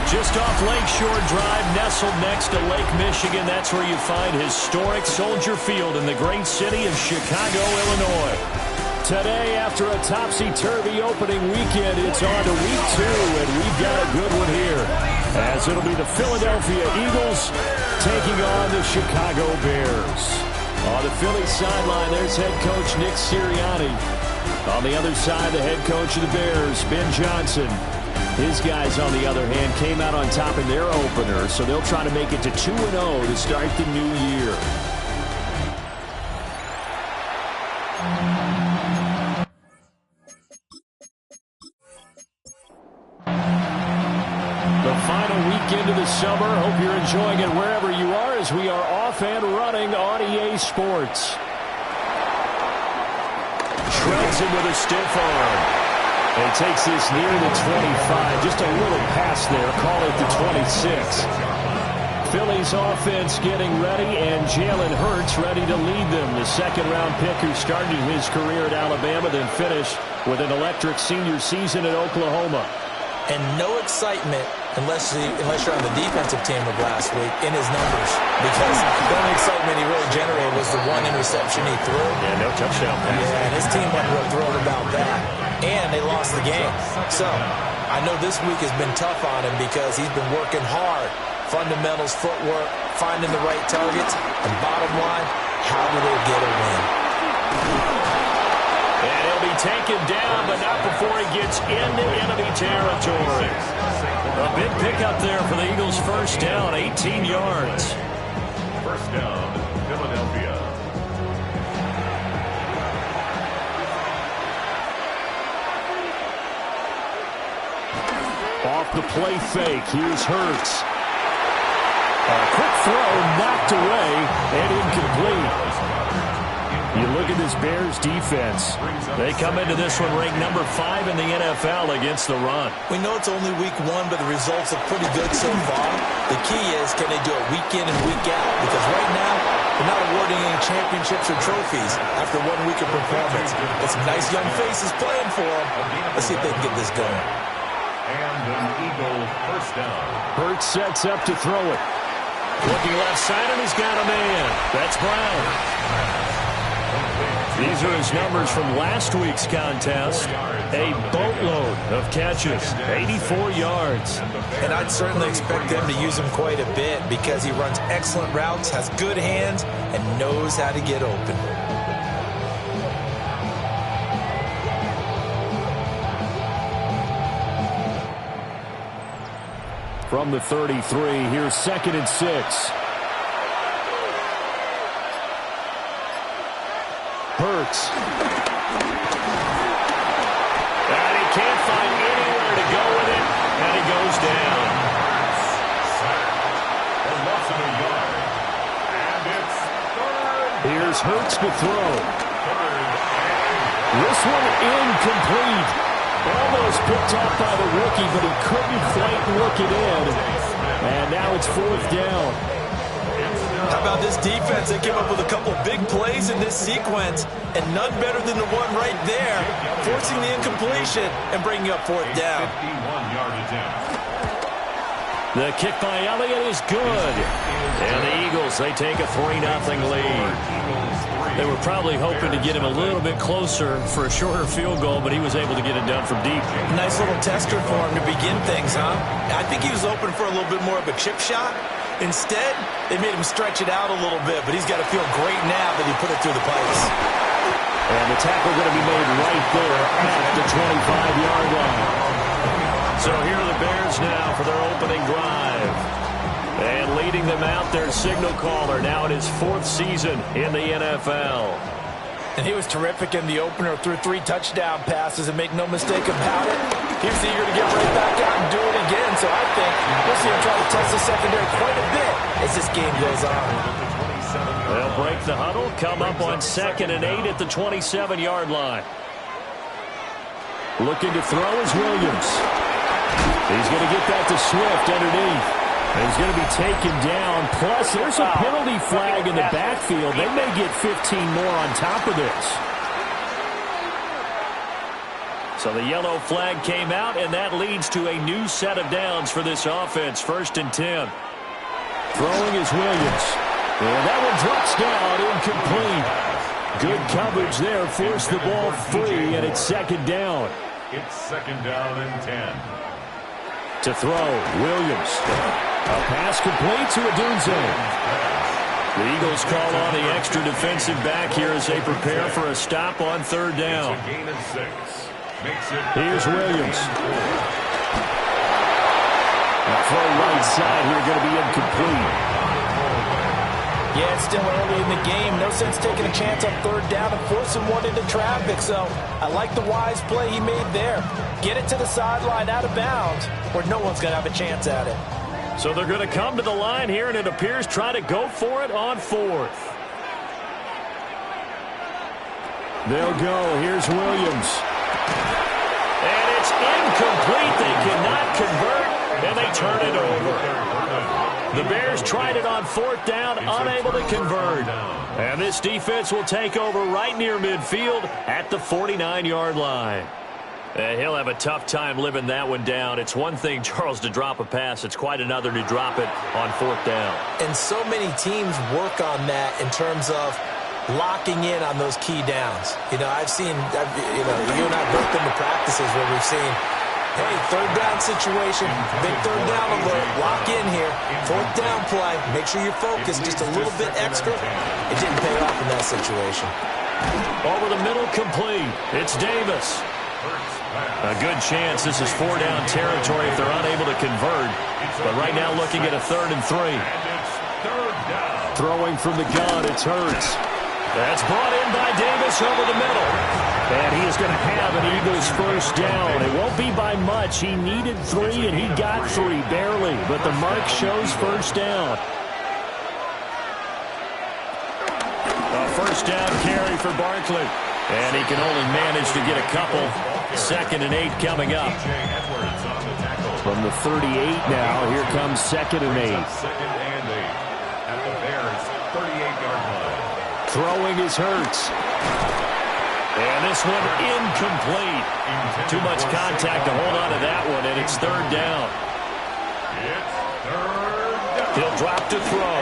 Just off Lakeshore Drive, nestled next to Lake Michigan. That's where you find historic Soldier Field in the great city of Chicago, Illinois. Today, after a topsy-turvy opening weekend, it's on to week 2, and we've got a good one here, as it'll be the Philadelphia Eagles taking on the Chicago Bears. On the Philly sideline, there's head coach Nick Sirianni. On the other side, the head coach of the Bears, Ben Johnson. His guys, on the other hand, came out on top in their opener, so they'll try to make it to 2-0 to start the new year. The final weekend of the summer. Hope you're enjoying it wherever you are, as we are off and running on EA Sports. Shreds him with a stiff arm. And he takes this near the 25. Just a little pass there. Call it the 26. Philly's offense getting ready, and Jalen Hurts ready to lead them. The second-round pick who started his career at Alabama, then finished with an electric senior season at Oklahoma. And no excitement unless you're on the defensive team of last week in his numbers. Because the only excitement he really generated was the one interception he threw. Yeah, no touchdown pass. Yeah, and his team wasn't real thrilled about that. And they lost the game. So I know this week has been tough on him because he's been working hard. Fundamentals, footwork, finding the right targets. And bottom line, how do they get a win? And he'll be taken down, but not before he gets into enemy territory. A big pickup there for the Eagles' first down, 18 yards. First down, Philadelphia. Off the play fake, here's Hurts. A quick throw knocked away and incomplete. You look at this Bears defense. They come into this one ranked number 5 in the NFL against the run. We know it's only week 1, but the results are pretty good so far. The key is, can they do it week in and week out? Because right now, they're not awarding any championships or trophies after 1 week of performance. Got some nice young faces playing for them. Let's see if they can get this going. And an Eagle first down. Hurts sets up to throw it. Looking left side, and he's got a man. That's Brown. These are his numbers from last week's contest. A boatload of catches, 84 yards. And I'd certainly expect them to use him quite a bit because he runs excellent routes, has good hands, and knows how to get open. From the 33, here's 2nd and 6. Hurts. And he can't find anywhere to go with it, and he goes down. A loss of a yard. And it's third. Here's Hurts to throw. This one incomplete. Almost picked off by the rookie, but he couldn't quite work it in. And now it's 4th down. How about this defense? They came up with a couple of big plays in this sequence, and none better than the one right there, forcing the incompletion and bringing up 4th down. 51-yard attempt. The kick by Elliott is good. And the Eagles, they take a 3-0 lead. They were probably hoping to get him a little bit closer for a shorter field goal, but he was able to get it done from deep. Nice little tester for him to begin things, huh? I think he was open for a little bit more of a chip shot. Instead, they made him stretch it out a little bit, but he's got to feel great now that he put it through the pipes. And the tackle going to be made right there at the 25-yard line. So here are the Bears now for their opening drive. And leading them out, their signal caller, now in his 4th season in the NFL. And he was terrific in the opener, threw 3 touchdown passes, and make no mistake about it, he was eager to get right back out and do it again. So I think we'll see him try to test the secondary quite a bit as this game goes on. They'll break the huddle, come up on 2nd and 8 at the 27-yard line. Looking to throw is Williams. He's going to get that to Swift underneath. And he's going to be taken down. Plus, there's a penalty flag in the backfield. They may get 15 more on top of this. So the yellow flag came out, and that leads to a new set of downs for this offense. 1st and 10. Throwing is Williams. And that one drops down, incomplete. Good coverage there, forced the ball free, and it's 2nd down. It's 2nd down and 10. To throw, Williams. A pass complete to Odunze. The Eagles call on the extra defensive back here as they prepare for a stop on 3rd down. It's a gain of 6. Makes it Here's Williams. A throw right side here going to be incomplete. Yeah, it's still early in the game. No sense taking a chance on 3rd down and forcing one into traffic. So I like the wise play he made there. Get it to the sideline out of bounds where no one's going to have a chance at it. So they're going to come to the line here, and it appears try to go for it on 4th. They'll go. Here's Williams. And it's incomplete. They cannot convert, and they turn it over. The Bears tried it on 4th down, unable to convert. And this defense will take over right near midfield at the 49-yard line. He'll have a tough time living that one down. It's one thing, Charles, to drop a pass. It's quite another to drop it on 4th down. And so many teams work on that in terms of locking in on those key downs. You know, you and I both been to practices where we've seen, hey, 3rd down situation, big 3rd down alert, lock in here, 4th down play, make sure you're focused just a little bit extra. It didn't pay off in that situation. Over the middle, complete. It's Davis. A good chance this is 4-down territory if they're unable to convert. But right now looking at a 3rd and 3. Throwing from the gun, it's Hurts. That's brought in by Davis over the middle. And he is going to have an Eagles 1st down. It won't be by much. He needed 3, and he got 3, barely. But the mark shows 1st down. A 1st down carry for Barkley. And he can only manage to get a couple. 2nd and 8 coming up. From the 38 now, here comes 2nd and 8. 2nd and 8 at the Bears' 38-yard line. Throwing is Hurts. And this one incomplete. Too much contact to hold on to that one, and it's 3rd down. It's 3rd down. He'll drop to throw.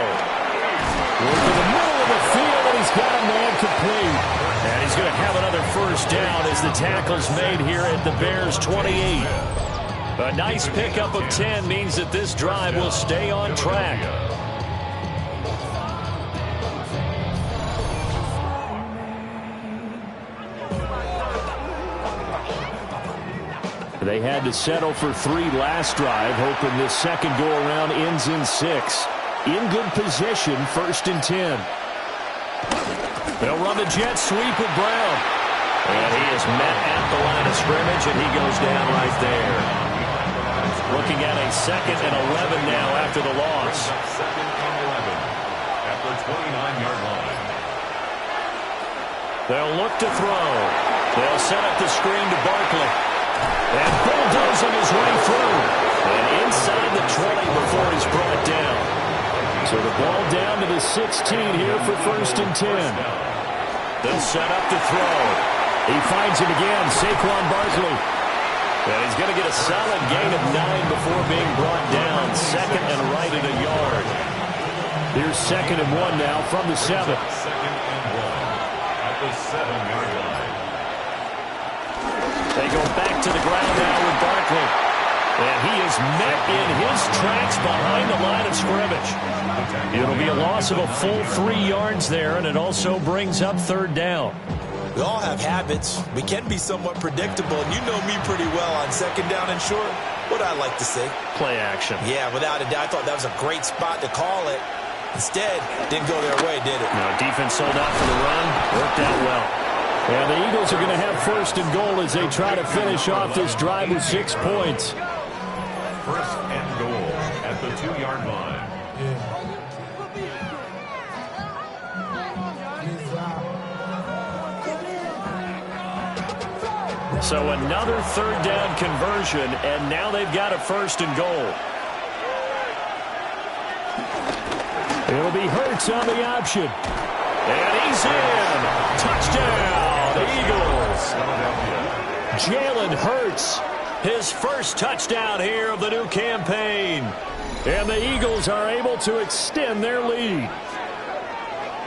Into the middle of the field, and he's got a man complete. And he's going to have another 1st down as the tackle's made here at the Bears' 28. A nice pickup of 10 means that this drive will stay on track. They had to settle for 3 last drive, hoping this second go-around ends in 6. In good position, 1st and 10. They'll run the jet sweep with Brown. And he is met at the line of scrimmage, and he goes down right there. Looking at a 2nd and 11 now after the loss. 2nd and 11 at the 29-yard line. They'll look to throw. They'll set up the screen to Barkley. And bulldozing his way through. And inside the 20 before he's brought down. So the ball down to the 16 here for 1st and 10. They'll set up to throw. He finds him again, Saquon Barkley. And he's going to get a solid gain of 9 before being brought down. 2nd and right at a yard. Here's 2nd and 1 now from the 7. 2nd and 1 at the 7-yard line. They go back to the ground now with Barkley. And he is met in his tracks behind the line of scrimmage. It'll be a loss of a full 3 yards there, and it also brings up 3rd down. We all have habits. We can be somewhat predictable, and you know me pretty well on 2nd down and short. What I like to see. Play action. Yeah, without a doubt. I thought that was a great spot to call it. Instead, didn't go their way, did it? No, defense sold out for the run. Worked out well. And the Eagles are going to have first and goal as they try to finish off this drive with 6 points. First and goal at the 2-yard line. So another third down conversion, and now they've got a first and goal. It'll be Hurts on the option. And he's in. Touchdown, Eagles. Jalen Hurts, his first touchdown here of the new campaign. And the Eagles are able to extend their lead.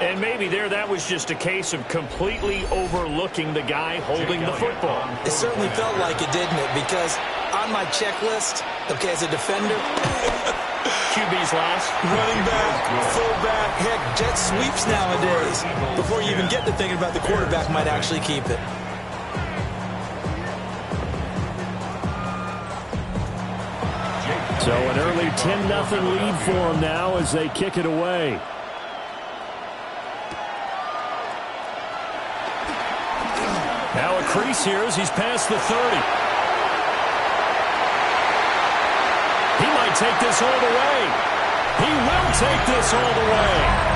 And maybe that was just a case of completely overlooking the guy holding the football. It certainly felt like it, didn't it? Because on my checklist, okay, as a defender, QB's last. running back, fullback, heck, jet sweeps nowadays. Before you even get to thinking about the quarterback might actually keep it. So an early 10-0 lead for them now as they kick it away. Now a crease here as he's past the 30. He might take this all the way. He will take this all the way.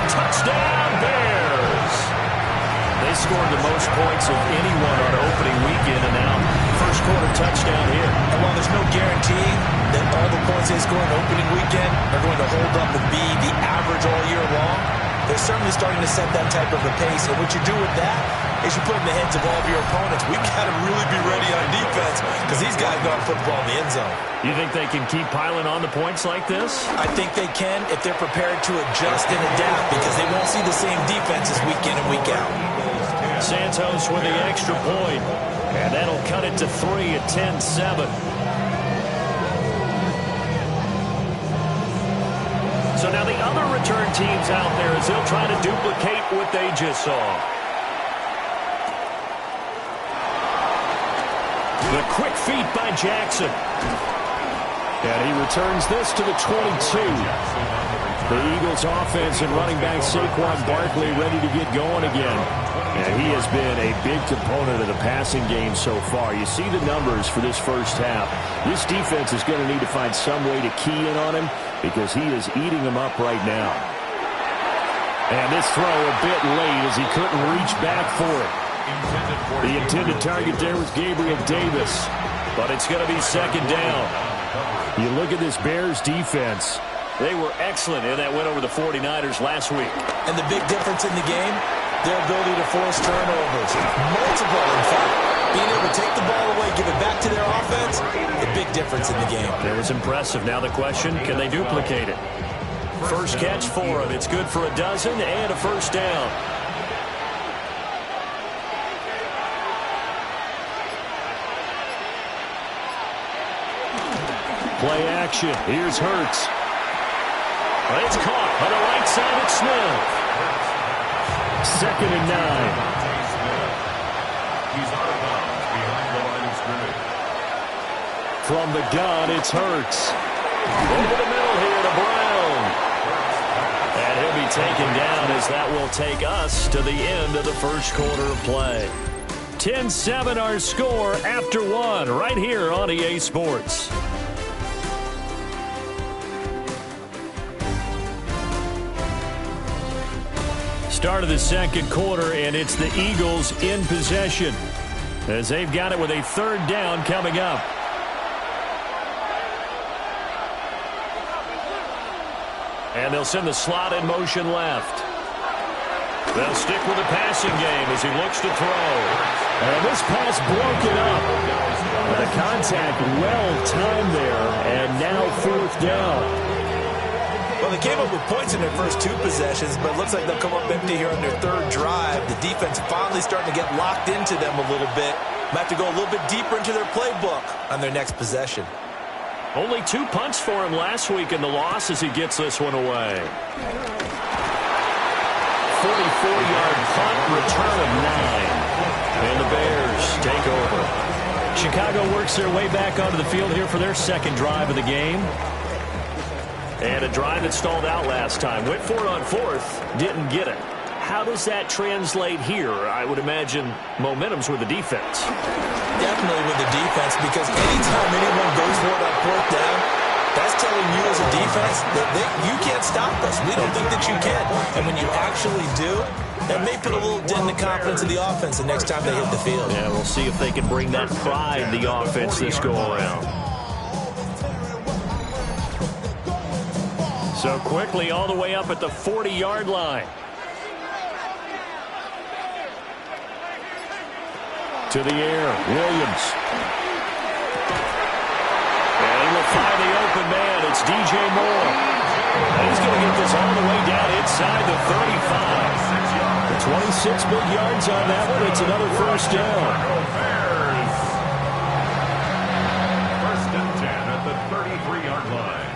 Touchdown, Bears. They scored the most points of anyone on opening weekend, and now first quarter touchdown here. And while there's no guaranteeing that all the points they score on opening weekend are going to hold up and be the average all year long, they're certainly starting to set that type of a pace. And what you do with that is you put in the heads of all of your opponents, we've got to really be ready on defense because these guys know how to put the ball in the end zone. You think they can keep piling on the points like this? I think they can if they're prepared to adjust and adapt because they won't see the same defenses week in and week out. Santos with the extra point, and that'll cut it to 3 at 10-7. So now the other return teams out there as they'll try to duplicate what they just saw. The quick feet by Jackson. And he returns this to the 22. The Eagles offense and running back Saquon Barkley ready to get going again. And he has been a big component of the passing game so far. You see the numbers for this first half. This defense is going to need to find some way to key in on him because he is eating them up right now. And this throw a bit late as he couldn't reach back for it. The intended target there was Gabriel Davis. But it's going to be second down. You look at this Bears defense. They were excellent in that win over the 49ers last week. And the big difference in the game, their ability to force turnovers. Multiple, in fact. Being able to take the ball away, give it back to their offense, a big difference in the game. That was impressive. Now the question, can they duplicate it? First catch for him. It's good for a dozen and a first down. Play action. Here's Hurts. It's caught on the right side at Smith. 2nd and 9. He's out of bounds behind the line of scrimmage. From the gun, it's Hurts. Over the middle here to Brown. And he'll be taken down as that will take us to the end of the first quarter of play. 10-7 our score after 1 right here on EA Sports. Start of the second quarter, and it's the Eagles in possession as they've got it with a third down coming up. And they'll send the slot in motion left. They'll stick with the passing game as he looks to throw. And this pass broken up. The contact well timed there, and now 4th down. Well, they came up with points in their first 2 possessions, but it looks like they'll come up empty here on their 3rd drive. The defense finally starting to get locked into them a little bit. Might have to go a little bit deeper into their playbook on their next possession. Only 2 punts for him last week in the loss as he gets this one away. 44-yard punt, return of 9. And the Bears take over. Chicago works their way back onto the field here for their second drive of the game. And a drive that stalled out last time. Went for it on fourth, didn't get it. How does that translate here? I would imagine momentum's with the defense. Definitely with the defense, because anytime anyone goes for it on fourth down, that's telling you as a defense that you can't stop us. We don't think that you can. And when you actually do, that may put a little dent in the confidence of the offense the next time they hit the field. Yeah, we'll see if they can bring that pride to the offense this go-around. So quickly all the way up at the 40-yard line. To the air, Williams. And he will find the open man. It's DJ Moore. And he's going to get this all the way down inside the 35. 26 big yards on that one. It's another first down. First and 10 at the 33-yard line.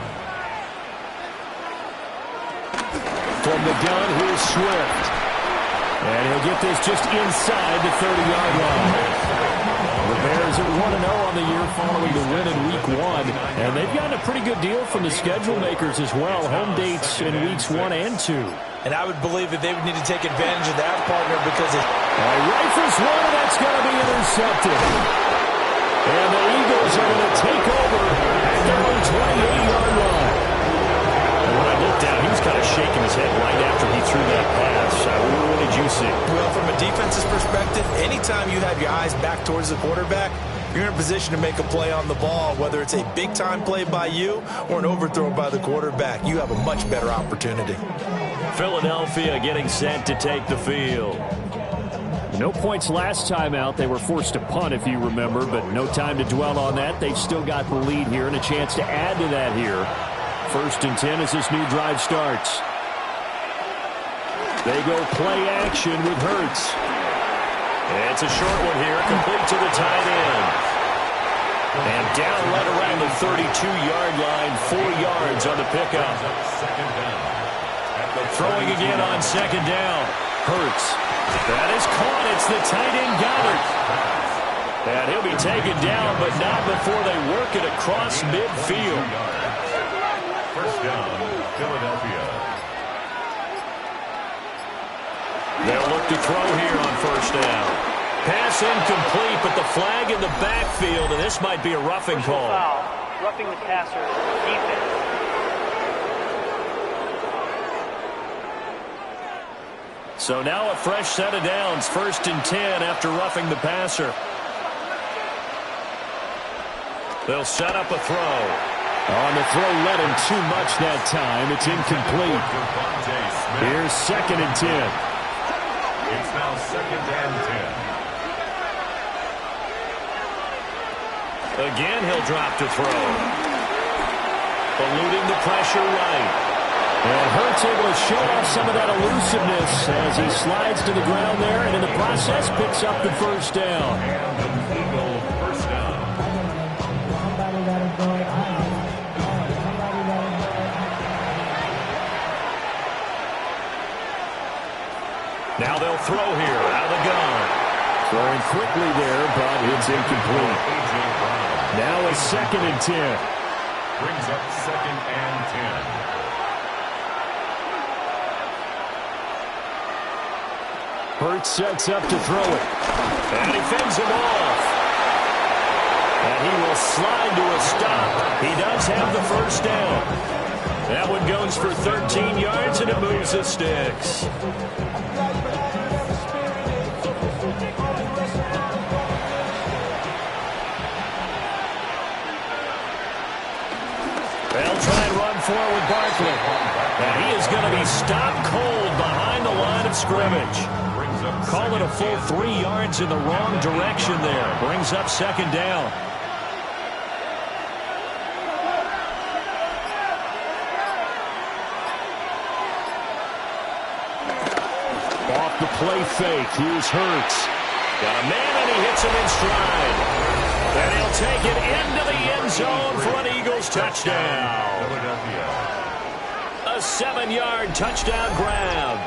From the gun, here's Swift. And he'll get this just inside the 30-yard line. The Bears at 1-0 on the year following the win in Week 1. And they've gotten a pretty good deal from the schedule makers as well. Home dates in Weeks 1 and 2. And I would believe that they would need to take advantage of that, partner, because it... Rifles one, and that's going to be intercepted. And the Eagles are going to take over at their own 28-yard line. And when I looked down, he was kind of shaking his head right after he threw that pass. What did you see? Well, from a defense's perspective, anytime you have your eyes back towards the quarterback, you're in a position to make a play on the ball, whether it's a big-time play by you or an overthrow by the quarterback. You have a much better opportunity. Philadelphia getting set to take the field. No points last time out. They were forced to punt, if you remember, but no time to dwell on that. They've still got the lead here and a chance to add to that here. First and 10 as this new drive starts. They go play action with Hurts. It's a short one here, complete to the tight end. And down right around the 32-yard line, 4 yards on the pickup. Throwing again on second down. Hurts. That is caught. It's the tight end Goddard. And he'll be taken down, but not before they work it across midfield. First down, Philadelphia. They'll look to throw here on first down. Pass incomplete, but the flag in the backfield, and this might be a roughing call. Foul. Roughing the passer. Defense. So now a fresh set of downs. First and 10 after roughing the passer. They'll set up a throw. On the throw, let him too much that time. It's incomplete. Here's second and 10. It's now second and 10. Again, he'll drop to throw. Eluding the pressure right. And Hurts able to show off some of that elusiveness as he slides to the ground there, and in the process picks up the first down. And the Eagle first down. Now they'll throw here out of the gun. Throwing quickly there, but it's incomplete. Now a second and 10. Brings up second and 10. Hurts sets up to throw it. And he fends him off. And he will slide to a stop. He does have the first down. That one goes for 13 yards, and it moves the sticks. They'll try and run forward Barkley. And he is going to be stopped cold behind the line of scrimmage. Call it a full 3 yards in the wrong direction there. Brings up second down. Off the play fake. Here's Hurts. Got a man, and he hits him in stride. And he'll take it into the end zone for an Eagles touchdown. A 7-yard touchdown grab.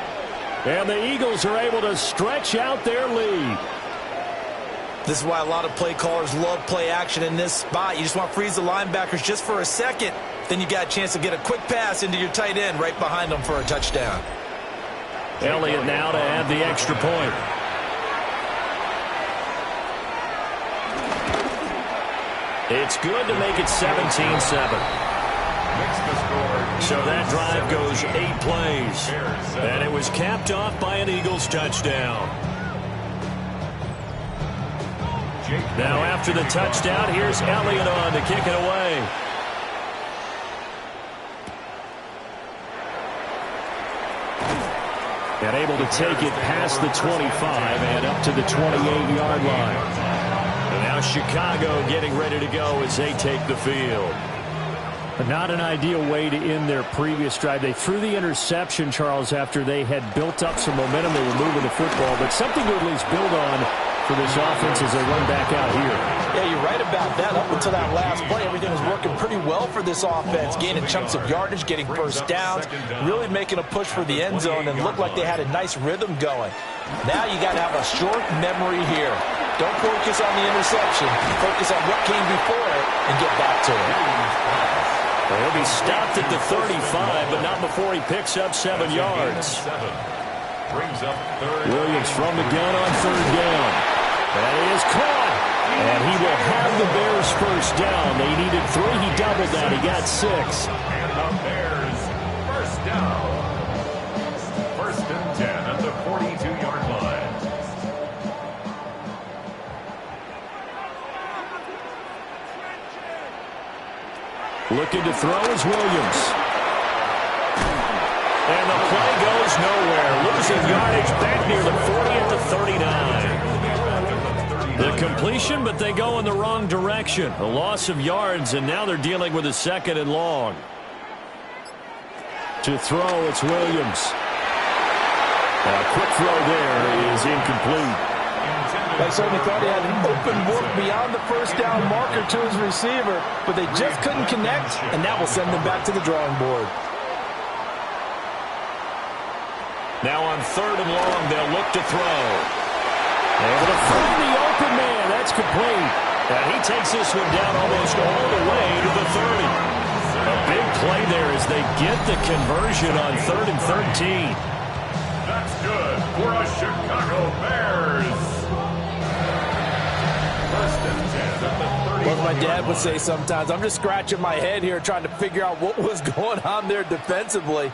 And the Eagles are able to stretch out their lead. This is why a lot of play callers love play action in this spot. You just want to freeze the linebackers just for a second. Then you got a chance to get a quick pass into your tight end right behind them for a touchdown. Elliott now to add the extra point. It's good to make it 17-7. So that drive goes 8 plays. And it was capped off by an Eagles touchdown. Now after the touchdown, here's Elliott on to kick it away. And able to take it past the 25 and up to the 28-yard line. And now Chicago getting ready to go as they take the field. But not an ideal way to end their previous drive. They threw the interception, Charles, after they had built up some momentum. They were moving the football, but something to at least build on for this offense as they run back out here. Yeah, you're right about that. Up until that last play, everything was working pretty well for this offense, gaining chunks of yardage, getting first downs, really making a push for the end zone, and looked like they had a nice rhythm going. Now you got to have a short memory here. Don't focus on the interception. Focus on what came before it and get back to it. Well, he'll be stopped at the 35, but not before he picks up 7 yards. Williams from the gun on 3rd down. That is caught. And he will have the Bears first down. They needed 3. He doubled that. He got 6. And the Bears first down. 1st and 10 at the 42-yard line. Looking to throw is Williams. And the play goes nowhere. Losing yardage back near the 40 at the 39. The completion, but they go in the wrong direction. A loss of yards, and now they're dealing with a 2nd and long. To throw, it's Williams. A quick throw there is incomplete. They certainly thought he had an open look beyond the first down marker to his receiver, but they just couldn't connect, and that will send them back to the drawing board. Now on 3rd and long, they'll look to throw. Able to find the open man. That's complete. And he takes this one down almost all the way to the 30. A big play there as they get the conversion on 3rd and 13. That's good for a Chicago Bears. Well, my dad would say sometimes, I'm just scratching my head here trying to figure out what was going on there defensively.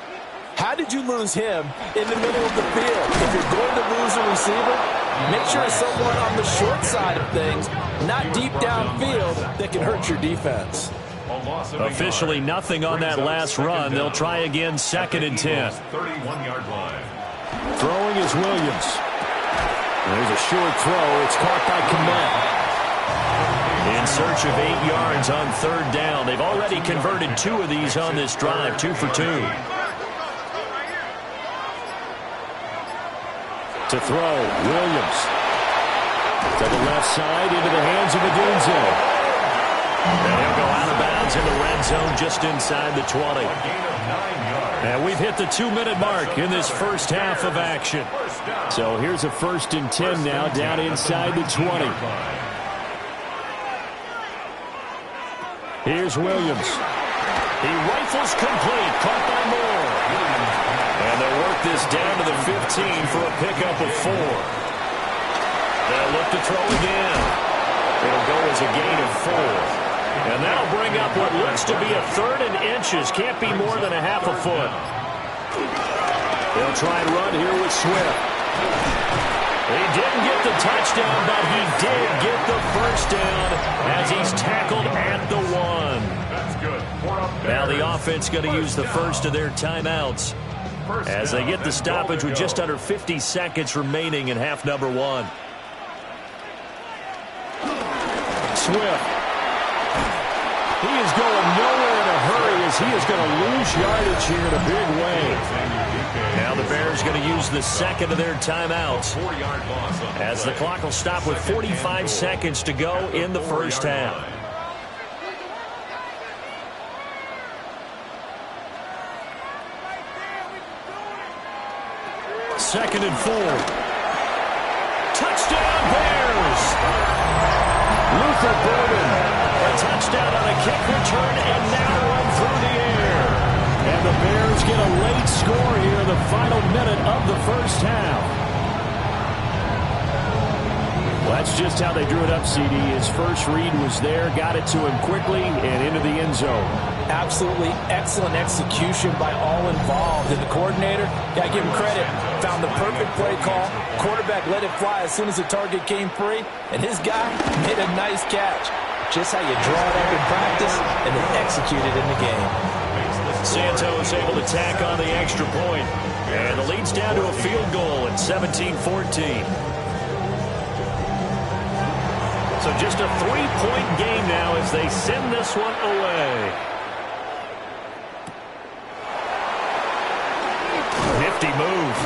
How did you lose him in the middle of the field? If you're going to lose a receiver, make sure it's someone on the short side of things, not deep downfield, that can hurt your defense. Officially nothing on that last run. They'll try again 2nd and 10. 31-yard line. Throwing is Williams. There's a short throw. It's caught by Kmet. In search of 8 yards on 3rd down. They've already converted 2 of these on this drive, 2 for 2. To throw, Williams. To the left side, into the hands of Adunze. And he'll go out of bounds in the red zone just inside the 20. And we've hit the 2-minute mark in this first half of action. So here's a 1st and 10 now down inside the 20. Here's Williams. He rifles complete, caught by Moore. And they'll work this down to the 15 for a pickup of 4. They'll look to throw again. It'll go as a gain of 4. And that'll bring up what looks to be a 3rd and inches. Can't be more than a half a foot. They'll try and run here with Swift. He didn't get the touchdown, but he did get the first down as he's tackled at the 1. That's good. Now the offense going to use the first of their timeouts as they get the stoppage with just under 50 seconds remaining in half number 1. Swift. He is going nowhere in a hurry as he is going to lose yardage here in a big way. Now the Bears going to use the 2nd of their timeouts as the clock will stop with 45 seconds to go in the first half. Second and 4. Touchdown Bears! for Bowman. A touchdown on a kick return, and now run through the air. And the Bears get a late score here in the final minute of the first half. Well, that's just how they drew it up, CD. His first read was there, got it to him quickly, and into the end zone. Absolutely excellent execution by all involved. And the coordinator, got to give him credit, found the perfect play call. Quarterback let it fly as soon as the target came free, and his guy made a nice catch. Just how you draw it up in practice and then execute it in the game. Santos able to tack on the extra point, and the lead's down to a field goal at 17-14. So just a 3-point game now as they send this one away. Nifty move.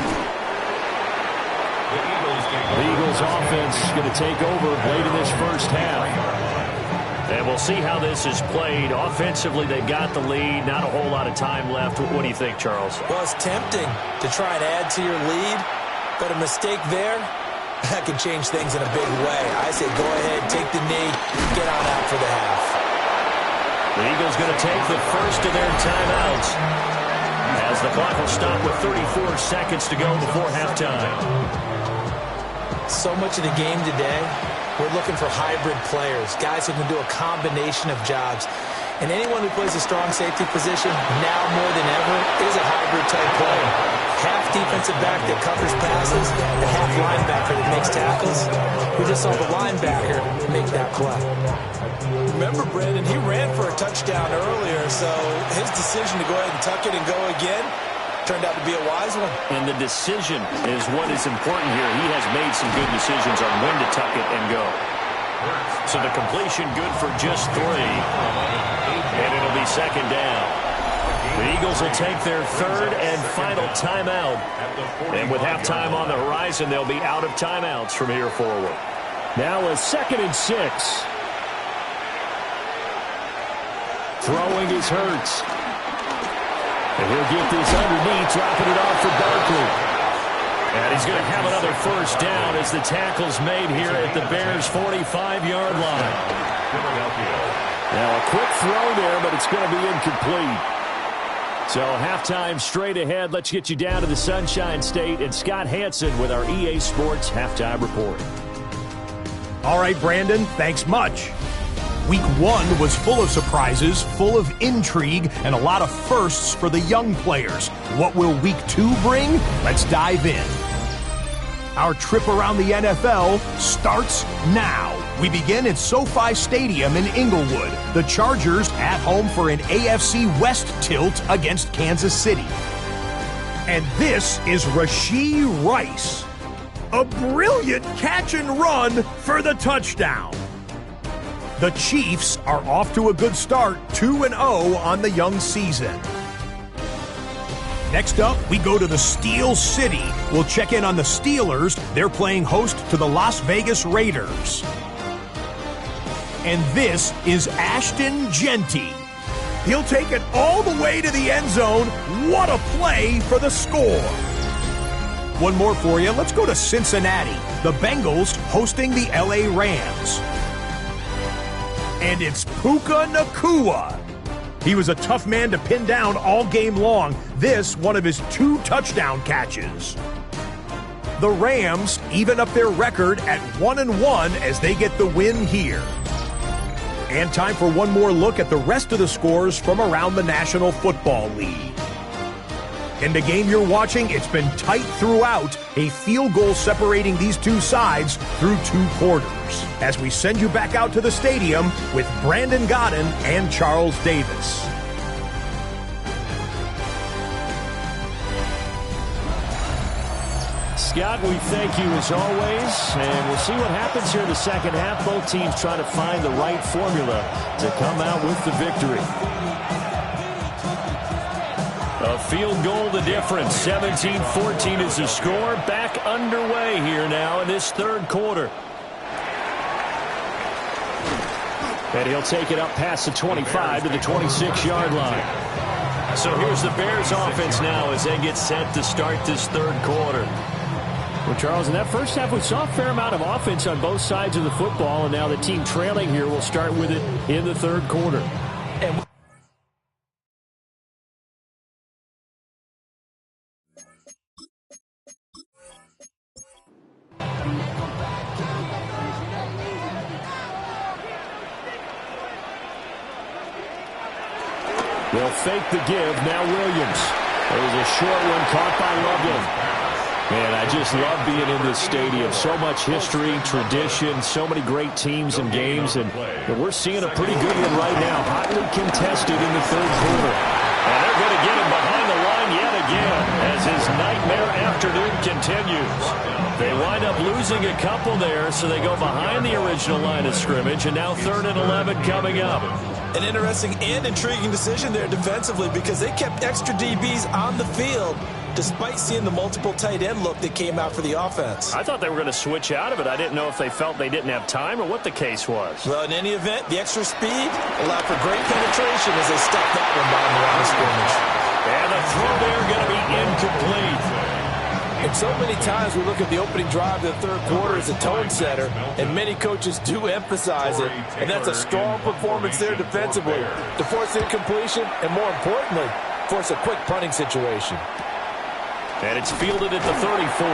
The Eagles offense is going to take over late in this first half. And we'll see how this is played. Offensively, they've got the lead. Not a whole lot of time left. What do you think, Charles? Well, it's tempting to try and add to your lead, but a mistake there, that can change things in a big way. I say go ahead, take the knee, get on out for the half. The Eagles going to take the first of their timeouts as the clock will stop with 34 seconds to go before halftime. So much of the game today, we're looking for hybrid players, guys who can do a combination of jobs. And anyone who plays a strong safety position, now more than ever, is a hybrid-type player. Half defensive back that covers passes, and half linebacker that makes tackles. We just saw the linebacker make that play. Remember, Brandon, he ran for a touchdown earlier, so his decision to go ahead and tuck it and go again turned out to be a wise one. And the decision is what is important here. He has made some good decisions on when to tuck it and go. So the completion good for just 3. And it'll be second down. The Eagles will take their third and final timeout. And with halftime on the horizon, they'll be out of timeouts from here forward. Now a 2nd and 6. Throwing is Hurts. And he'll get this underneath, dropping it off for Barkley. And he's going to have another first down as the tackle's made here at the Bears' 45-yard line. Now a quick throw there, but it's going to be incomplete. So halftime straight ahead. Let's get you down to the Sunshine State and Scott Hansen with our EA Sports Halftime Report. All right, Brandon, thanks much. Week 1 was full of surprises, full of intrigue, and a lot of firsts for the young players. What will Week 2 bring? Let's dive in. Our trip around the NFL starts now. We begin at SoFi Stadium in Inglewood. The Chargers at home for an AFC West tilt against Kansas City. And this is Rashee Rice. A brilliant catch and run for the touchdown. The Chiefs are off to a good start, 2-0 on the young season. Next up, we go to the Steel City. We'll check in on the Steelers. They're playing host to the Las Vegas Raiders. And this is Ashton Genty. He'll take it all the way to the end zone. What a play for the score. One more for you. Let's go to Cincinnati. The Bengals hosting the LA Rams. And it's Puka Nacua. He was a tough man to pin down all game long. This, one of his 2 touchdown catches. The Rams even up their record at 1-1 as they get the win here. And time for one more look at the rest of the scores from around the National Football League. In the game you're watching, it's been tight throughout, a field goal separating these two sides through 2 quarters. As we send you back out to the stadium with Brandon Godden and Charles Davis. Scott, we thank you as always, and we'll see what happens here in the second half. Both teams trying to find the right formula to come out with the victory. A field goal the difference. 17-14 is the score. Back underway here now in this third quarter. And he'll take it up past the 25 to the 26-yard line. So here's the Bears offense now as they get set to start this third quarter. Well, Charles, in that first half, we saw a fair amount of offense on both sides of the football, and now the team trailing here will start with it in the third quarter. And they'll fake the give. Now Williams. There's a short one caught by Loveland. Man, I just love being in this stadium. So much history, tradition, so many great teams and games, and we're seeing a pretty good one right now. Hotly contested in the third quarter. And they're going to get him behind the line yet again as his nightmare afternoon continues. They wind up losing a couple there, so they go behind the original line of scrimmage, and now 3rd and 11 coming up. an interesting and intriguing decision there defensively because they kept extra DBs on the field despite seeing the multiple tight end look that came out for the offense. I thought they were going to switch out of it. I didn't know if they felt they didn't have time or what the case was. Well, in any event, the extra speed allowed for great penetration as they stuffed that one behind the line of scrimmage. And the throw there going to be incomplete. And so many times we look at the opening drive of the third quarter as a tone setter, and many coaches do emphasize it, and that's a strong performance there defensively to force incompletion and, more importantly, force a quick punting situation. And it's fielded at the 34.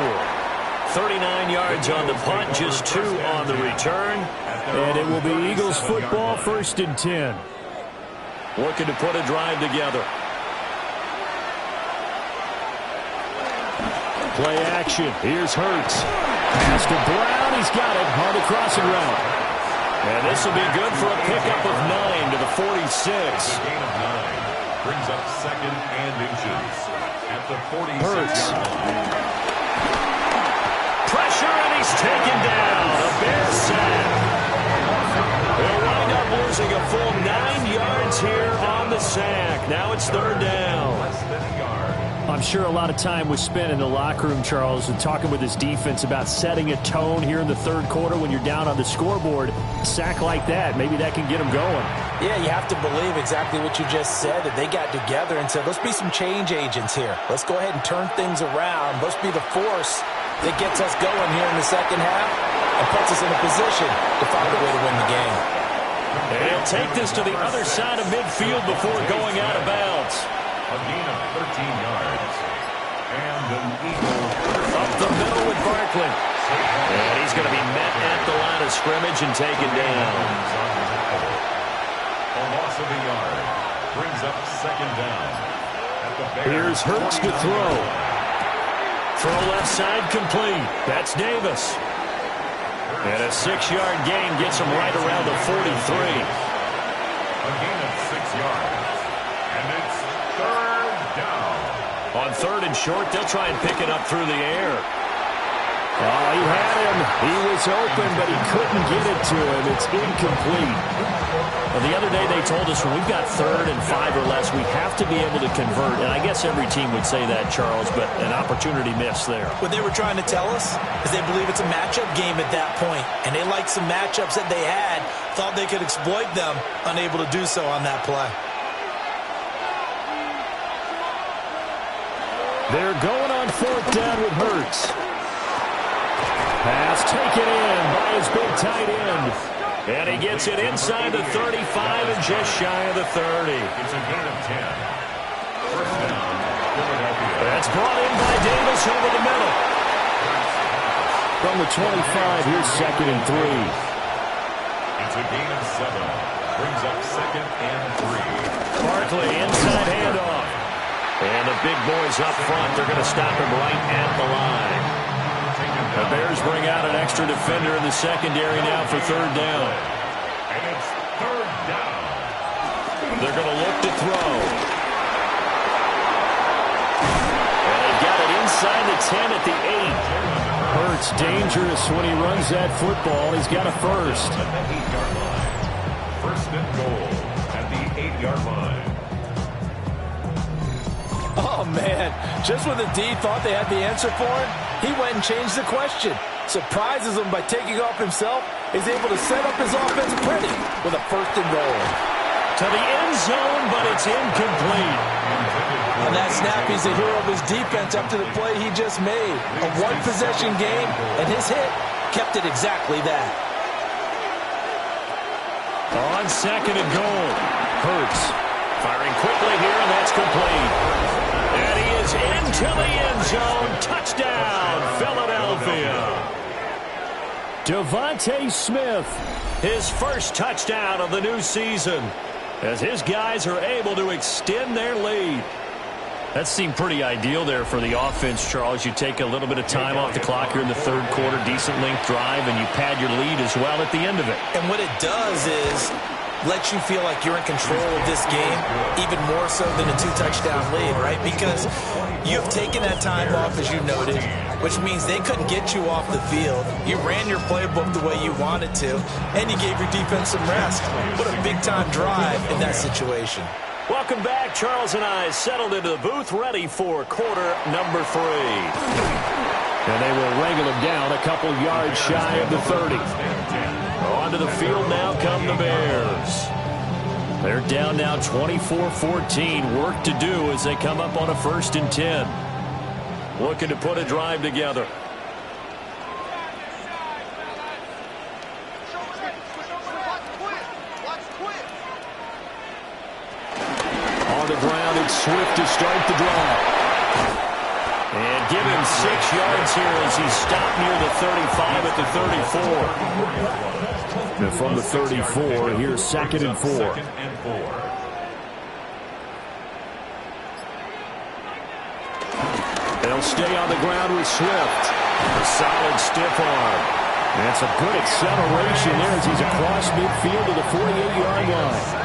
39 yards on the punt, just 2 on the return. And it will be Eagles football, 1st and 10. Looking to put a drive together. Play action. Here's Hurts. Pass to Brown. He's got it on the crossing route. And this will be good for a pickup of 9 to the 46. Gain of 9 brings up 2nd and inches at the 46-yard line. Pressure, and he's taken down. A Bears sack. They'll wind up losing a full 9 yards here on the sack. Now it's 3rd down. Less than a yard. I'm sure a lot of time was spent in the locker room, Charles, and talking with his defense about setting a tone here in the third quarter when you're down on the scoreboard. A sack like that, maybe that can get them going. Yeah, you have to believe exactly what you just said, that they got together and said, let's be some change agents here. Let's go ahead and turn things around. Let's be the force that gets us going here in the second half and puts us in a position to find a way to win the game. And he'll take this to the other side of midfield before going out of bounds. A gain of 13 yards. And an Eagle Up the middle with Barkley. And he's going to be met at the line of scrimmage and taken down. A loss of a yard brings up 2nd down. At the Bears. Here's Hurts to throw. Throw left side complete. That's Davis. And a 6-yard gain gets him right around the 43. A gain of 6 yards. And it's 3rd down. On 3rd and short, they'll try and pick it up through the air. Oh, he had him. He was open, but he couldn't get it to him. It's incomplete. Well, the other day they told us when we've got 3rd and 5 or less, we have to be able to convert. And I guess every team would say that, Charles, but an opportunity missed there. What they were trying to tell us is they believe it's a matchup game at that point, and they liked some matchups that they had, thought they could exploit them, unable to do so on that play. They're going on 4th down with Hurts. Pass taken in by his big tight end. And he gets it inside the 35 and just shy of the 30. It's a gain of 10. 1st down, Philadelphia. That's brought in by Davis over the middle. From the 25, here's 2nd and 3. It's a gain of 7. Brings up 2nd and 3. Barkley, inside handoff. And the big boys up front, they're going to stop him right at the line. The Bears bring out an extra defender in the secondary now for 3rd down. And it's 3rd down. They're going to look to throw. And they got it inside the 10 at the 8. Hurts dangerous when he runs that football. He's got a first. At the 8-yard line. 1st and goal at the 8-yard line. Oh, man. Just when the D thought they had the answer for him, he went and changed the question. Surprises him by taking off himself. He's able to set up his offense pretty with a 1st and goal. To the end zone, but it's incomplete. On that snap, he's a hero of his defense up to the play he just made. A one-possession game, and his hit kept it exactly that. On second and goal, Hurts firing quickly here, and that's complete. And he is into the end zone. Touchdown, Philadelphia. Devontae Smith, his first touchdown of the new season, as his guys are able to extend their lead. That seemed pretty ideal there for the offense, Charles. You take a little bit of time off the clock here in the third quarter, decent length drive, and you pad your lead as well at the end of it. And what it does is let you feel like you're in control of this game, even more so than a 2-touchdown lead, right? Because you've taken that time off, as you noted, which means they couldn't get you off the field. You ran your playbook the way you wanted to, and you gave your defense some rest. What a big-time drive in that situation. Welcome back. Charles and I settled into the booth, ready for quarter number 3. And they will wrangle him down a couple yards shy of the 30. Onto the field now come the Bears. They're down now 24-14. Work to do as they come up on a 1st and 10. Looking to put a drive together. On the ground, it's Swift to start the drive. And give him 6 yards here as he stopped near the 35 at the 34. And from the 34, here's 2nd and 4. They'll stay on the ground with Swift. A solid stiff arm. That's a good acceleration there as he's across midfield to the 48-yard line.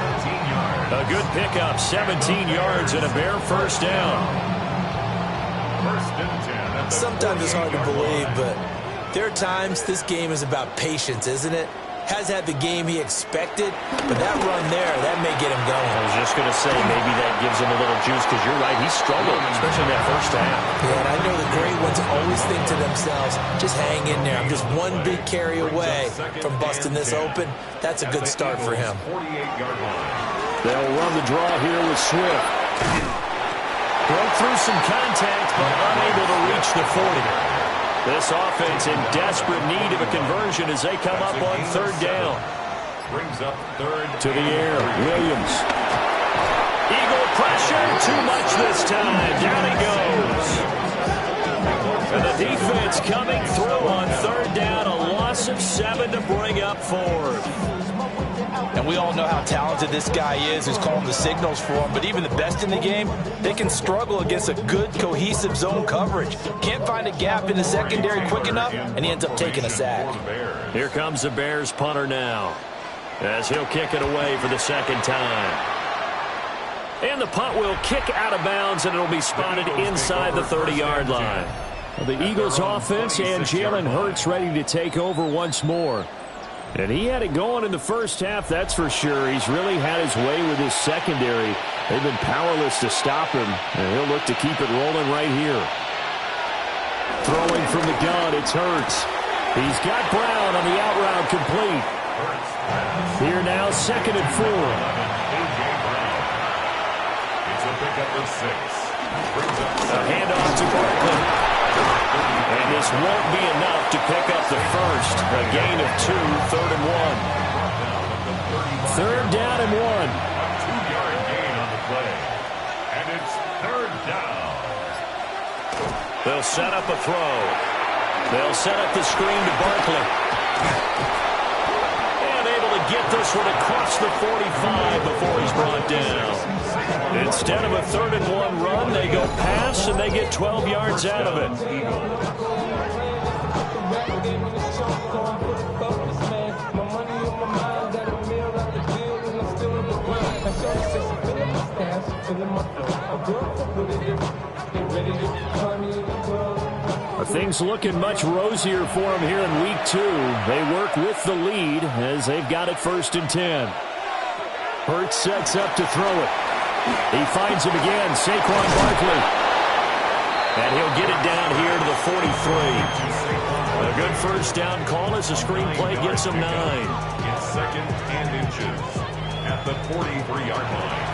A good pickup, 17 yards and a Bear first down. Sometimes it's hard to believe, but there are times this game is about patience, isn't it? Has had the game he expected, but that run there, that may get him going. I was just going to say, maybe that gives him a little juice, because you're right, he struggled, especially in that first half. Yeah, and I know the great ones always think to themselves, just hang in there. I'm just one big carry away from busting this open. That's a good start for him. They'll run the draw here with Swift. Broke through some contact, but unable to reach the 40. This offense in desperate need of a conversion as they come up on 3rd down. Brings up 3rd. To the air, Williams. Eagle pressure, too much this time. Down he goes. And the defense coming through on 3rd down. A loss of 7 to bring up 4th. And we all know how talented this guy is who's calling the signals for him. But even the best in the game, they can struggle against a good, cohesive zone coverage. Can't find a gap in the secondary quick enough, and he ends up taking a sack. Here comes the Bears punter now, as he'll kick it away for the 2nd time. And the punt will kick out of bounds, and it'll be spotted inside the 30-yard line. The Eagles offense and Jalen Hurts ready to take over once more. And he had it going in the first half, that's for sure. He's really had his way with his secondary. They've been powerless to stop him, and he'll look to keep it rolling right here. Throwing from the gun, it's Hurts. He's got Brown on the out route complete. Here now, 2nd and 4. It's a pickup of 6. A handoff to Barkley. And this won't be enough to pick up the first. A gain of 2, 3rd and 1. 3rd down and 1. A 2-yard gain on the play. And it's 3rd down. They'll set up a throw. They'll set up the screen to Barkley. And able to get this one across the 45 before he's brought down. Instead of a 3rd and 1 run, they go pass, and they get 12 yards out of it. Things looking much rosier for him here in week 2. They work with the lead as they've got it 1st and 10. Hurts sets up to throw it. He finds him again, Saquon Barkley. And he'll get it down here to the 43. A good first down call as the screenplay gets him 9. It's 2nd and inches at the 43-yard line.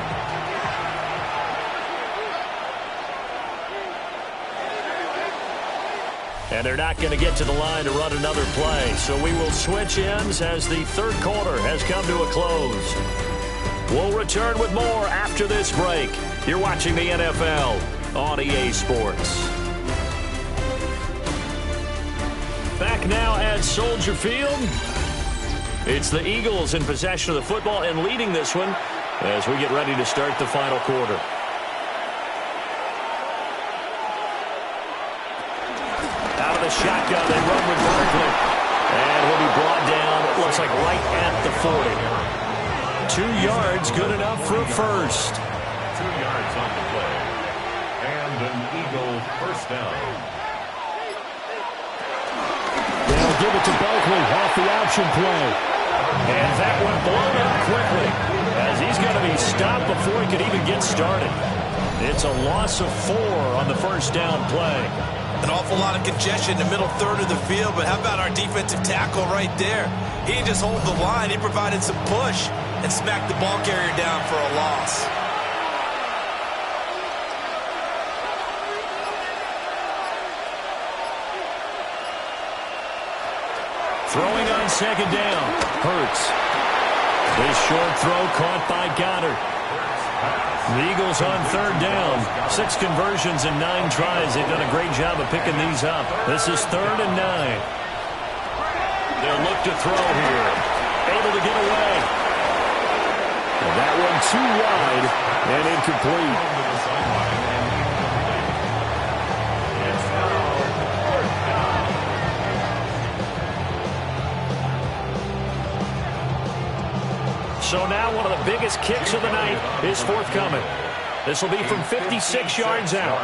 And they're not going to get to the line to run another play. So we will switch ends as the third quarter has come to a close. We'll return with more after this break. You're watching the NFL on EA Sports. Back now at Soldier Field. It's the Eagles in possession of the football and leading this one as we get ready to start the final quarter. Out of the shotgun, they run with Barkley. And he'll be brought down, it looks like right at the 40. 2 yards, good enough for a first. 2 yards on the play. And an Eagle first down. They'll give it to Barkley off the option play. And that one blown up quickly as he's going to be stopped before he could even get started. It's a loss of 4 on the first down play. An awful lot of congestion in the middle third of the field, but how about our defensive tackle right there? He didn't just hold the line, he provided some push and smacked the ball carrier down for a loss. Throwing on second down, Hurts. This short throw caught by Goddard. The Eagles on third down. 6 conversions and 9 tries. They've done a great job of picking these up. This is 3rd and 9. They'll look to throw here. Able to get away. And that one too wide and incomplete. So now one of the biggest kicks of the night is forthcoming. This will be from 56 yards out.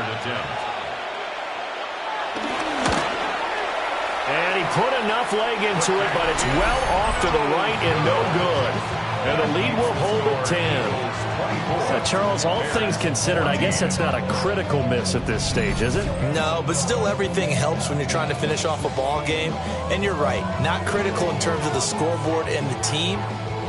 And he put enough leg into it, but it's well off to the right and no good. And the lead will hold at 10. Charles, all things considered, I guess that's not a critical miss at this stage, is it? No, but still everything helps when you're trying to finish off a ball game. And you're right, not critical in terms of the scoreboard and the team.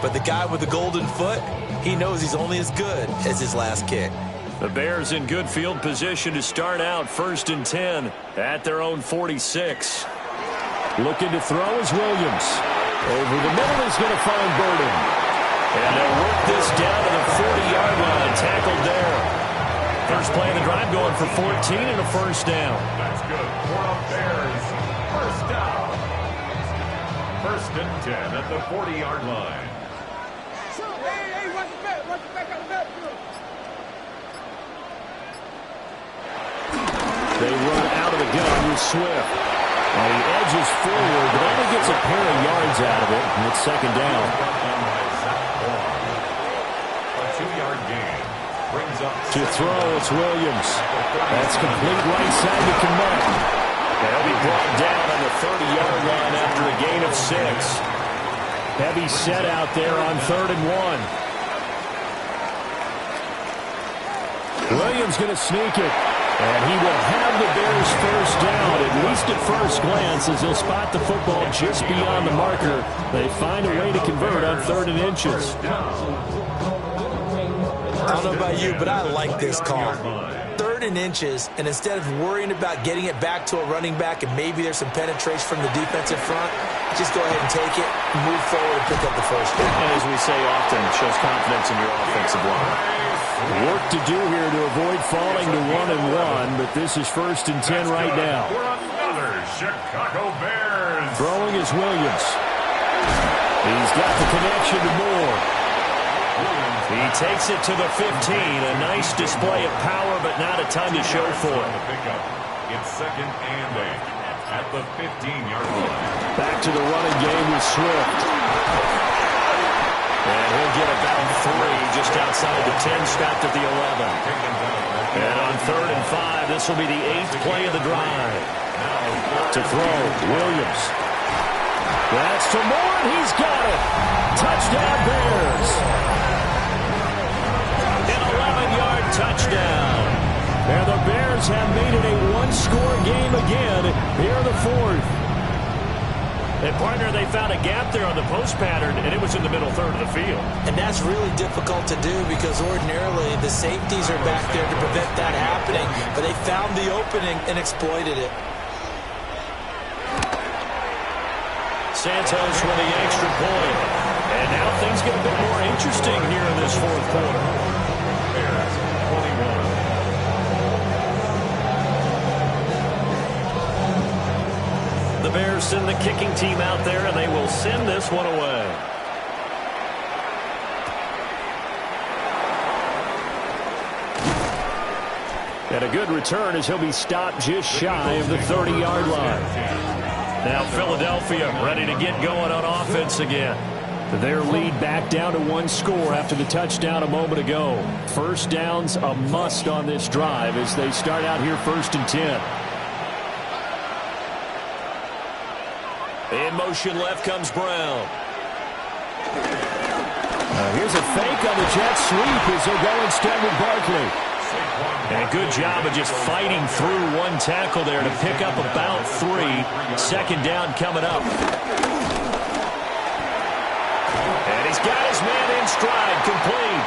But the guy with the golden foot, he knows he's only as good as his last kick. The Bears in good field position to start out 1st and 10 at their own 46. Looking to throw is Williams. Over the middle is going to find Burden. And they'll work this down to the 40-yard line. Tackled there. First play of the drive going for 14 and a first down. That's good for the Bears. First down. 1st and 10 at the 40-yard line. They run out of the gun with Swift. And he edges forward, but only gets a pair of yards out of it. And it's 2nd down. A 2-yard gain brings up To throw, it's Williams. That's complete right side to connect. They'll be brought down on the 30-yard line after a gain of 6. Heavy set out there on 3rd and 1. Williams going to sneak it. And he will have the Bears first down, at least at first glance, as he'll spot the football just beyond the marker. They find a way to convert on 3rd and inches. I don't know about you, but I like this call. 3rd and inches, and instead of worrying about getting it back to a running back and maybe there's some penetration from the defensive front, just go ahead and take it, move forward, and pick up the first down. And as we say often, it shows confidence in your offensive line. Work to do here to avoid falling to 1-1, but this is 1st and 10 right now. For another Chicago Bears. Throwing is Williams. He's got the connection to Moore. He takes it to the 15. A nice display of power, but not a ton to show for it. It's 2nd and 8 at the 15-yard line. Back to the running game with Swift. And he'll get about 3 just outside the 10, stopped at the 11. And on 3rd and 5, this will be the 8th play of the drive. To throw, Williams. That's to Moore, and he's got it. Touchdown, Bears. An 11-yard touchdown. And the Bears have made it a one-score game again here in the 4th. And, partner, they found a gap there on the post pattern, and it was in the middle third of the field. And that's really difficult to do because ordinarily the safeties are back there to prevent that happening, but they found the opening and exploited it. Santos with the extra point. And now things get a bit more interesting here in this fourth quarter. Bears 21. The Bears send the kicking team out there, and they will send this one away. And a good return as he'll be stopped just shy of the 30-yard line. Now Philadelphia ready to get going on offense again. Their lead back down to one score after the touchdown a moment ago. First down's a must on this drive as they start out here 1st and 10. In motion left comes Brown. Here's a fake on the jet sweep as they'll go instead with Barkley. And a good job of just fighting through one tackle there to pick up about 3. 2nd down coming up. And he's got his man in stride, complete.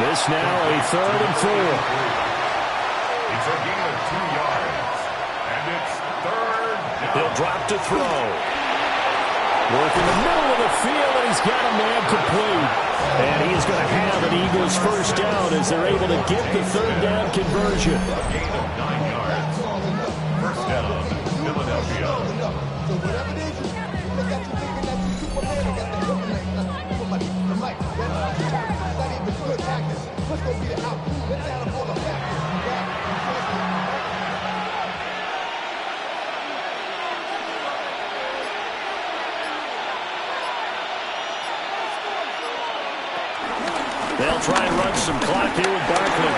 This now a 3rd and 4. It's a gain of 2 yards. And it's 3rd down. He'll drop to throw. Working the middle of the field, and he's got a man complete. And he is going to have an Eagles first down as they're able to get the 3rd down conversion. A gain of 9 yards. First down, Philadelphia. They'll try and run some clock here with Barkley.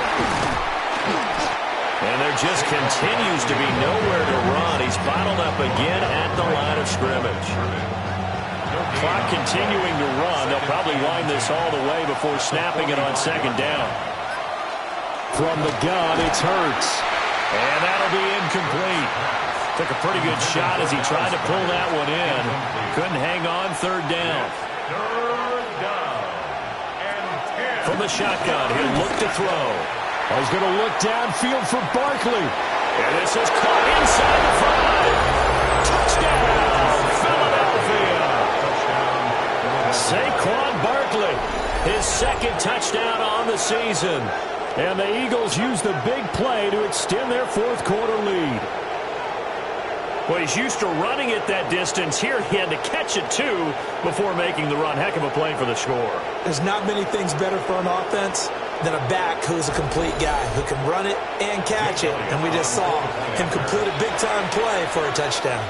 And there just continues to be nowhere to run. He's bottled up again at the line of scrimmage. Clock continuing to run. They'll probably wind this all the way before snapping it on 2nd down. From the gun, it's Hurts. And that'll be incomplete. Took a pretty good shot as he tried to pull that one in. Couldn't hang on 3rd down. From the shotgun, he'll look to throw. He's going to look downfield for Barkley. And this is caught inside the 5. Touchdown, Philadelphia. Saquon Barkley, his 2nd touchdown on the season. And the Eagles use the big play to extend their 4th quarter lead. Well, he's used to running it that distance. Here he had to catch it, too, before making the run. Heck of a play for the score. There's not many things better for an offense than a back who's a complete guy who can run it and catch it. And we just saw him complete a big-time play for a touchdown.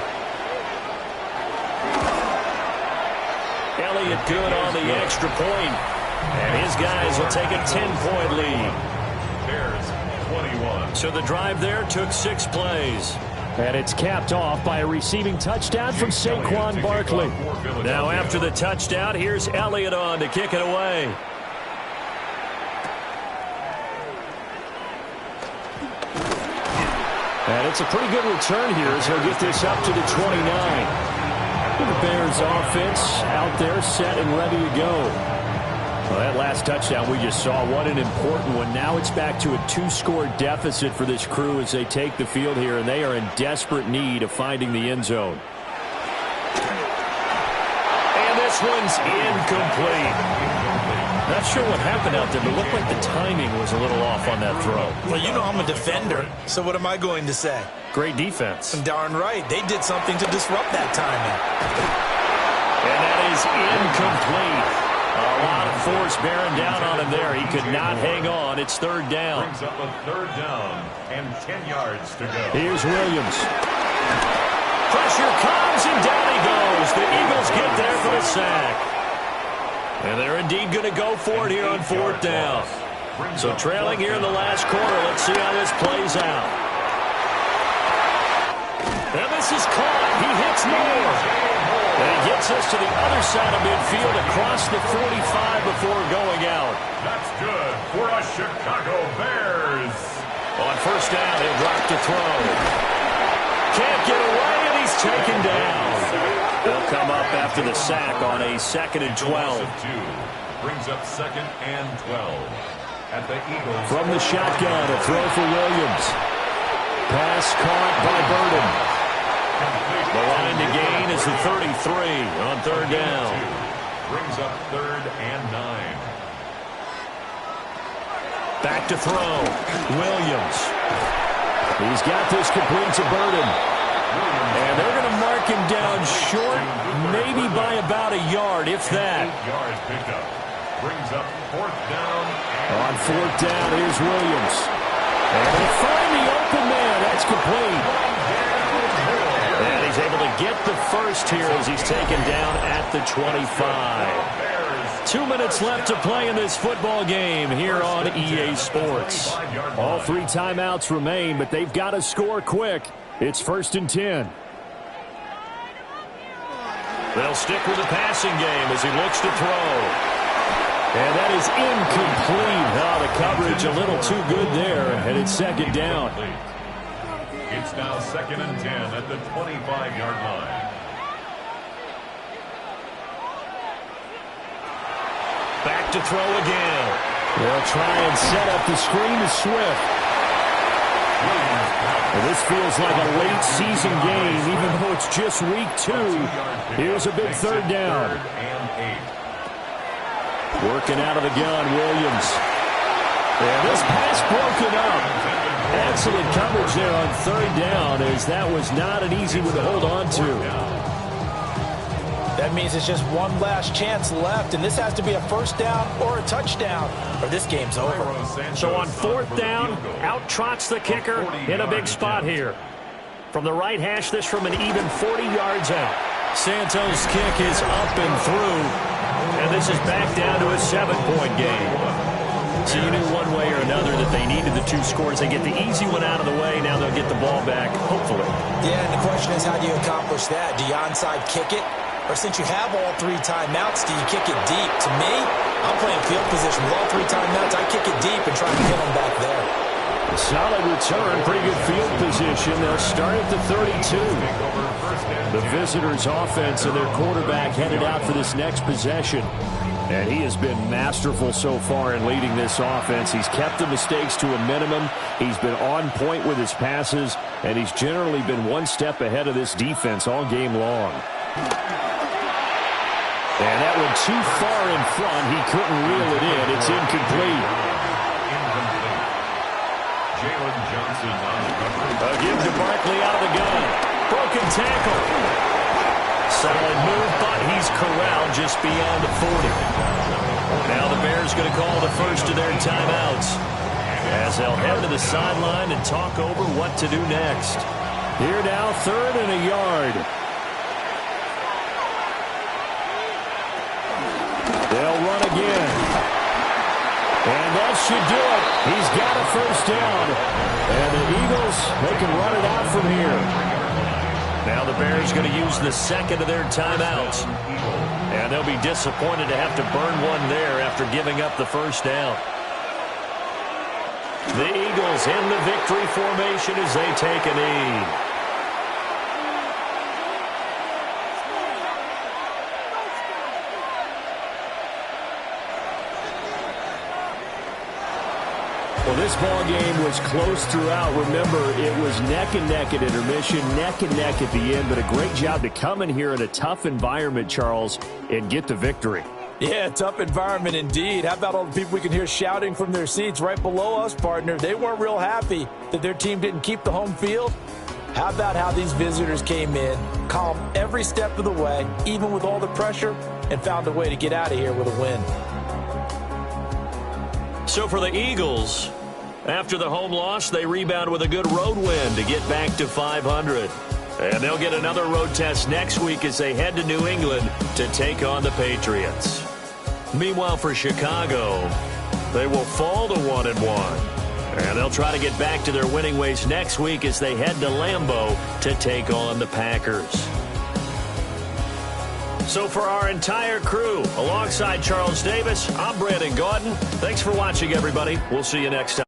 Elliott good on the extra point. And his guys will take a 10-point lead. Bears 21. So the drive there took 6 plays. And it's capped off by a receiving touchdown from Saquon Barkley. Now after the touchdown, here's Elliott on to kick it away. And it's a pretty good return here as he'll get this up to the 29. The Bears offense out there set and ready to go. Well, that last touchdown we just saw, what an important one. Now it's back to a 2-score deficit for this crew as they take the field here, and they are in desperate need of finding the end zone. And this one's incomplete. Not sure what happened out there, but it looked like the timing was a little off on that throw. Well, you know I'm a defender, so what am I going to say? Great defense. Darn right. They did something to disrupt that timing. And that is incomplete. A lot of force bearing down on him there. He could not hang on. It's 3rd down. Brings up a 3rd down and 10 yards to go. Here's Williams. Pressure comes, and down he goes. The Eagles get there for the sack. And they're indeed going to go for it here on 4th down. So trailing here in the last quarter. Let's see how this plays out. And this is caught. He hits more. And he gets us to the other side of midfield across the 45 before going out. That's good for us Chicago Bears. On 1st down, he'll drop to throw. Can't get away, and he's taken down. They'll come up after the sack on a 2nd and 12. Brings up 2nd and 12. At the Eagles. From the shotgun, a throw for Williams. Pass caught by Burden. The line to gain is the 33 on third down. Brings up 3rd and 9. Back to throw. Williams. He's got this complete to Burden. And they're going to mark him down short, maybe by about a yard, if that. 8 yards picked up. Brings up 4th down. On 4th down, here's Williams. And they find the open man. That's complete. And he's able to get the first here as he's taken down at the 25. 2 minutes left to play in this football game here on EA Sports. All 3 timeouts remain, but they've got to score quick. It's 1st and 10. They'll stick with the passing game as he looks to throw. And that is incomplete. Oh, the coverage a little too good there, and it's 2nd down. It's now 2nd and 10 at the 25-yard line. Back to throw again. They'll try and set up the screen to Swift. Well, this feels like a late season game, even though it's just week 2. Here's a big 3rd down. Working out of the gun, Williams. And this pass broken up. Excellent coverage there on 3rd down, as that was not an easy one to hold on to. That means it's just one last chance left, and this has to be a 1st down or a touchdown, or this game's over. So on 4th down, out trots the kicker in a big spot here. From the right hash, this from an even 40 yards out. Santos' kick is up and through, and this is back down to a 7-point game. So you knew one way or another that they needed the 2 scores. They get the easy one out of the way. Now they'll get the ball back, hopefully. Yeah, and the question is, how do you accomplish that? Do you onside kick it? Or since you have all 3 timeouts, do you kick it deep? To me, I'm playing field position with all 3 timeouts. I kick it deep and try to get them back there. A solid return, pretty good field position. They'll start at the 32. The visitors' offense and their quarterback headed out for this next possession. And he has been masterful so far in leading this offense. He's kept the mistakes to a minimum. He's been on point with his passes, and he's generally been one step ahead of this defense all game long. And that one too far in front. He couldn't reel it in. It's incomplete. Jalen Johnson on the cover. A give to Barkley out of the gun. Broken tackle. Solid move, but he's corralled just beyond the 40. Now the Bears going to call the first of their timeouts, as they'll head to the sideline and talk over what to do next. Here now, 3rd and a yard. They'll run again. And that should do it. He's got a 1st down. And the Eagles, they can run it out from here. Now the Bears going to use the 2nd of their timeouts. And they'll be disappointed to have to burn one there after giving up the 1st down. The Eagles in the victory formation as they take a knee. Well, this ball game was close throughout. Remember, it was neck and neck at intermission, neck and neck at the end, but a great job to come in here in a tough environment, Charles, and get the victory. Yeah, tough environment indeed. How about all the people we can hear shouting from their seats right below us, partner? They weren't real happy that their team didn't keep the home field. How about how these visitors came in, calm every step of the way, even with all the pressure, and found a way to get out of here with a win. So for the Eagles, after the home loss, they rebound with a good road win to get back to 500. And they'll get another road test next week as they head to New England to take on the Patriots. Meanwhile, for Chicago, they will fall to 1-1. And they'll try to get back to their winning ways next week as they head to Lambeau to take on the Packers. So for our entire crew, alongside Charles Davis, I'm Brandon Gaudin. Thanks for watching, everybody. We'll see you next time.